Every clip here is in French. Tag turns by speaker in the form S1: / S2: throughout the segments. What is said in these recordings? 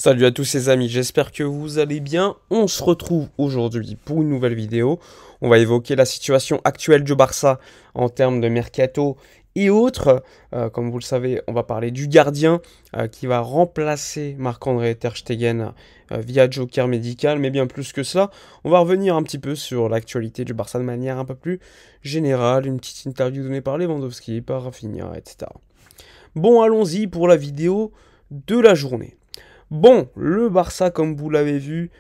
S1: Salut à tous les amis, j'espère que vous allez bien. On se retrouve aujourd'hui pour une nouvelle vidéo. On va évoquer la situation actuelle du Barça en termes de mercato et autres. Comme vous le savez, on va parler du gardien qui va remplacer Marc-André Ter Stegen via Joker médical. Mais bien plus que cela, on va revenir un petit peu sur l'actualité du Barça de manière un peu plus générale. Une petite interview donnée par Lewandowski, par Rafinha, etc. Bon, allons-y pour la vidéo de la journée. Bon, le Barça, comme vous l'avez vu,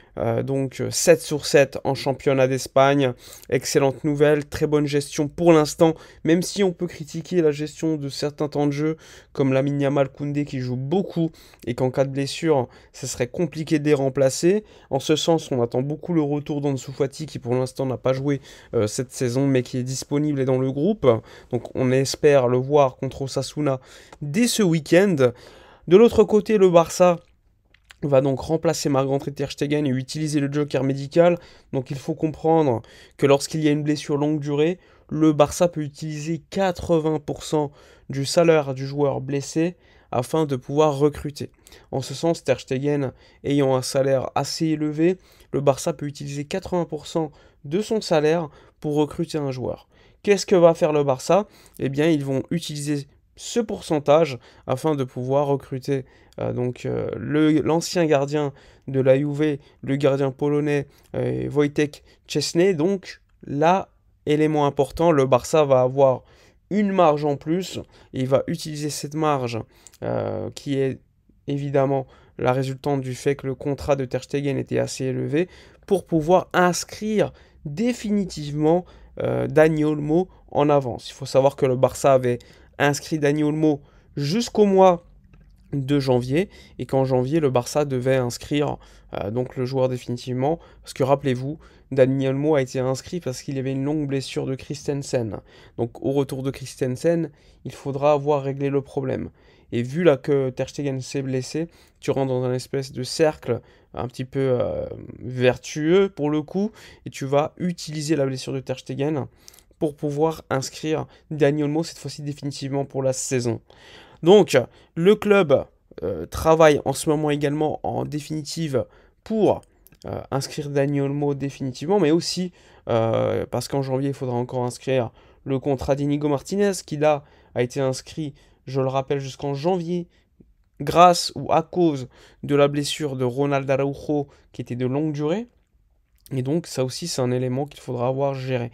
S1: donc 7 sur 7 en championnat d'Espagne. Excellente nouvelle, très bonne gestion pour l'instant, même si on peut critiquer la gestion de certains temps de jeu, comme Lamine Yamal Koundé qui joue beaucoup, et qu'en cas de blessure, ce serait compliqué de les remplacer. En ce sens, on attend beaucoup le retour d'Ansu Fati, qui pour l'instant n'a pas joué cette saison, mais qui est disponible et dans le groupe. Donc on espère le voir contre Osasuna dès ce week-end. De l'autre côté, le Barça va donc remplacer Marc-André Ter Stegen et utiliser le joker médical. Donc il faut comprendre que lorsqu'il y a une blessure longue durée, le Barça peut utiliser 80% du salaire du joueur blessé afin de pouvoir recruter. En ce sens, Ter Stegen ayant un salaire assez élevé, le Barça peut utiliser 80% de son salaire pour recruter un joueur. Qu'est-ce que va faire le Barça? Eh bien, ils vont utiliser ce pourcentage afin de pouvoir recruter l'ancien gardien de la Juve, le gardien polonais Wojtek Szczesny. Donc là, élément important, le Barça va avoir une marge en plus et il va utiliser cette marge qui est évidemment la résultante du fait que le contrat de Ter Stegen était assez élevé pour pouvoir inscrire définitivement Dani Olmo en avance. Il faut savoir que le Barça avait inscrit Dani Olmo jusqu'au mois de janvier et qu'en janvier le Barça devait inscrire donc le joueur définitivement parce que rappelez-vous Dani Olmo a été inscrit parce qu'il y avait une longue blessure de Christensen, donc au retour de Christensen il faudra avoir réglé le problème et vu là que Ter Stegen s'est blessé, tu rentres dans un espèce de cercle un petit peu vertueux pour le coup et tu vas utiliser la blessure de Ter Stegen pour pouvoir inscrire Dani Olmo cette fois-ci définitivement pour la saison. Donc, le club travaille en ce moment également en définitive pour inscrire Dani Olmo définitivement, mais aussi parce qu'en janvier, il faudra encore inscrire le contrat d'Inigo Martinez, qui là a été inscrit, je le rappelle, jusqu'en janvier, grâce ou à cause de la blessure de Ronald Araujo, qui était de longue durée. Et donc, ça aussi, c'est un élément qu'il faudra avoir géré.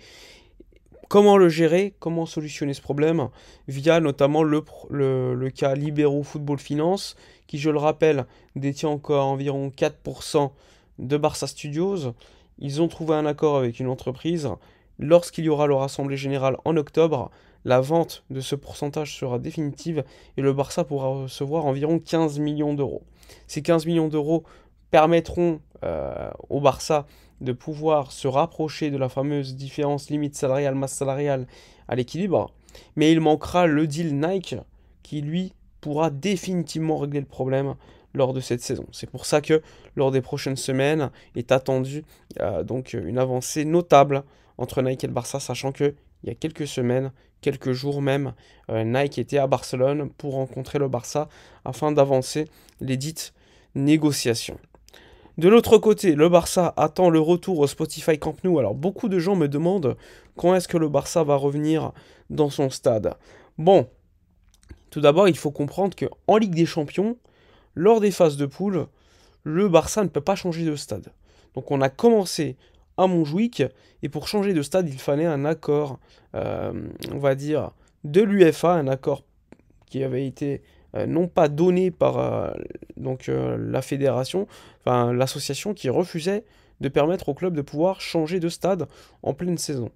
S1: Comment le gérer? Comment solutionner ce problème? Via notamment le cas Libero Football Finance, qui, je le rappelle, détient encore environ 4% de Barça Studios. Ils ont trouvé un accord avec une entreprise. Lorsqu'il y aura leur assemblée générale en octobre, la vente de ce pourcentage sera définitive et le Barça pourra recevoir environ 15 millions d'euros. Ces 15 millions d'euros permettront au Barça de pouvoir se rapprocher de la fameuse différence limite salariale, masse salariale à l'équilibre, mais il manquera le deal Nike qui, lui, pourra définitivement régler le problème lors de cette saison. C'est pour ça que lors des prochaines semaines est attendue donc une avancée notable entre Nike et le Barça, sachant que il y a quelques semaines, quelques jours même, Nike était à Barcelone pour rencontrer le Barça afin d'avancer les dites négociations. De l'autre côté, le Barça attend le retour au Spotify Camp Nou. Alors beaucoup de gens me demandent quand est-ce que le Barça va revenir dans son stade. Bon, tout d'abord, il faut comprendre que en Ligue des Champions, lors des phases de poule, le Barça ne peut pas changer de stade. Donc on a commencé à Montjuic et pour changer de stade, il fallait un accord, on va dire, de l'UEFA, un accord qui avait été non pas donné par la fédération, enfin l'association qui refusait de permettre au club de pouvoir changer de stade en pleine saison.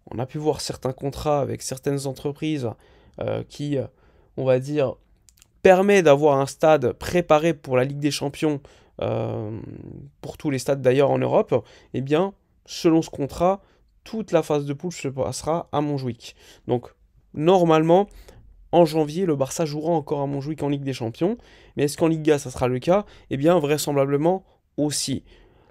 S1: On a pu voir certains contrats avec certaines entreprises qui, on va dire, permet d'avoir un stade préparé pour la Ligue des Champions, pour tous les stades d'ailleurs en Europe. Eh bien, selon ce contrat, toute la phase de poule se passera à Montjuic. Donc, normalement, en janvier, le Barça jouera encore à Montjuic en Ligue des Champions. Mais est-ce qu'en Liga, ça sera le cas? Eh bien, vraisemblablement aussi.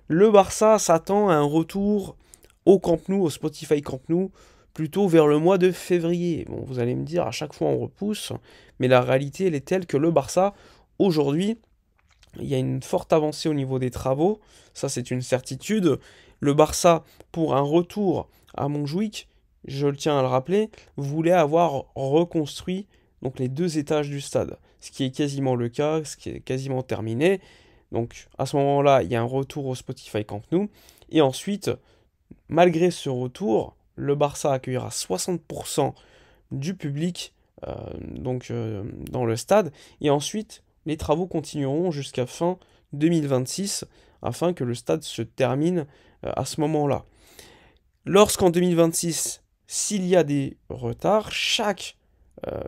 S1: Le Barça s'attend à un retour au Camp Nou, au Spotify Camp Nou, plutôt vers le mois de février. Bon, vous allez me dire, à chaque fois on repousse, mais la réalité, elle est telle que le Barça, aujourd'hui, il y a une forte avancée au niveau des travaux, ça c'est une certitude. Le Barça, pour un retour à Montjuïc, je le tiens à le rappeler, voulait avoir reconstruit donc les 2 étages du stade, ce qui est quasiment le cas, ce qui est quasiment terminé. Donc à ce moment-là, il y a un retour au Spotify Camp Nou. Et ensuite, malgré ce retour, le Barça accueillera 60% du public dans le stade. Et ensuite, les travaux continueront jusqu'à fin 2026 afin que le stade se termine à ce moment-là. Lorsqu'en 2026, s'il y a des retards, chaque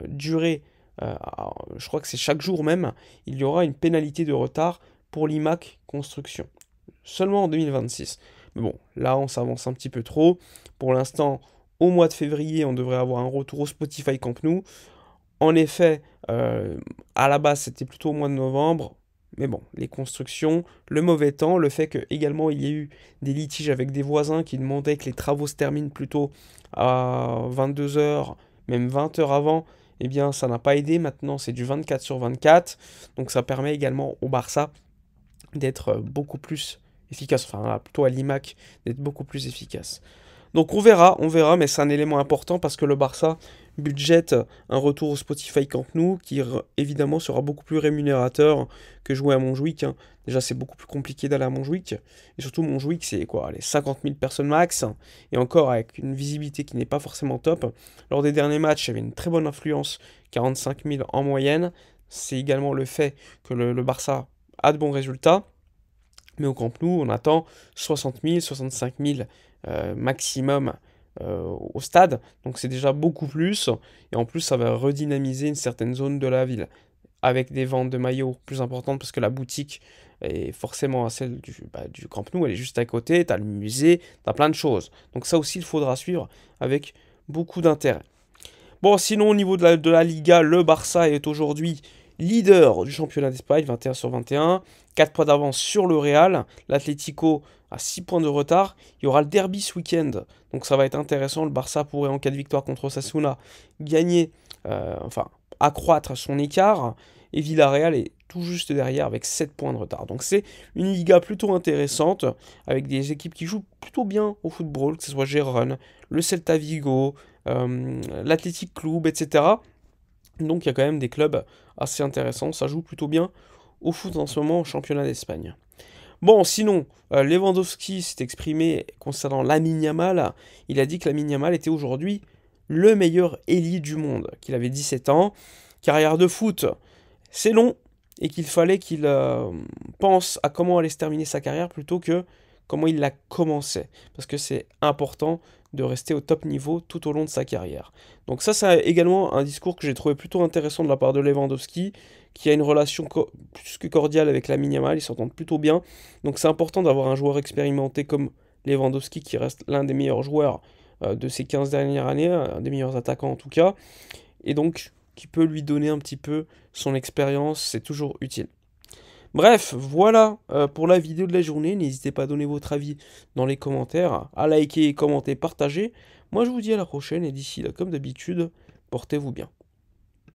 S1: durée, je crois que c'est chaque jour même, il y aura une pénalité de retard pour l'IMAC Construction. Seulement en 2026. Mais bon, là on s'avance un petit peu trop. Pour l'instant, au mois de février, on devrait avoir un retour au Spotify Camp Nou. En effet, à la base, c'était plutôt au mois de novembre. Mais bon, les constructions, le mauvais temps, le fait que également il y ait eu des litiges avec des voisins qui demandaient que les travaux se terminent plutôt à 22 heures, même 20 heures avant, eh bien ça n'a pas aidé. Maintenant, c'est du 24 sur 24. Donc ça permet également au Barça d'être beaucoup plus efficace, enfin là, plutôt à l'IMAC, d'être beaucoup plus efficace. Donc on verra, mais c'est un élément important parce que le Barça budgète un retour au Spotify Camp Nou qui évidemment sera beaucoup plus rémunérateur que jouer à Montjuïc, hein. Déjà c'est beaucoup plus compliqué d'aller à Montjuïc, et surtout Montjuïc c'est quoi, les 50 000 personnes max, et encore avec une visibilité qui n'est pas forcément top. Lors des derniers matchs, il y avait une très bonne influence, 45 000 en moyenne. C'est également le fait que le Barça a de bons résultats. Mais au Camp Nou, on attend 60 000, 65 000 maximum au stade. Donc c'est déjà beaucoup plus. Et en plus, ça va redynamiser une certaine zone de la ville. Avec des ventes de maillots plus importantes, parce que la boutique est forcément à celle du Camp Nou. Elle est juste à côté. Tu as le musée, tu as plein de choses. Donc ça aussi, il faudra suivre avec beaucoup d'intérêt. Bon, sinon, au niveau de la Liga, le Barça est aujourd'hui leader du championnat d'Espagne, 21 sur 21, 4 points d'avance sur le Real. L'Atlético a 6 points de retard. Il y aura le derby ce week-end, donc ça va être intéressant. Le Barça pourrait, en cas de victoire contre Osasuna, gagner, accroître son écart. Et Villarreal est tout juste derrière avec 7 points de retard. Donc c'est une Liga plutôt intéressante, avec des équipes qui jouent plutôt bien au football, que ce soit Gérone, le Celta Vigo, l'Athletic Club, etc. Donc il y a quand même des clubs assez intéressants, ça joue plutôt bien au foot en ce moment au championnat d'Espagne. Bon, sinon, Lewandowski s'est exprimé concernant Lamine Yamal. Il a dit que Lamine Yamal était aujourd'hui le meilleur ailier du monde, qu'il avait 17 ans, carrière de foot, c'est long, et qu'il fallait qu'il pense à comment allait se terminer sa carrière plutôt que comment il la commençait, parce que c'est important de rester au top niveau tout au long de sa carrière. Donc ça, c'est également un discours que j'ai trouvé plutôt intéressant de la part de Lewandowski, qui a une relation plus que cordiale avec Lamine Yamal, ils s'entendent plutôt bien. Donc c'est important d'avoir un joueur expérimenté comme Lewandowski, qui reste l'un des meilleurs joueurs de ces 15 dernières années, un des meilleurs attaquants en tout cas, et donc qui peut lui donner un petit peu son expérience, c'est toujours utile. Bref, voilà pour la vidéo de la journée. N'hésitez pas à donner votre avis dans les commentaires, à liker, commenter, partager. Moi je vous dis à la prochaine et d'ici là, comme d'habitude, portez-vous bien.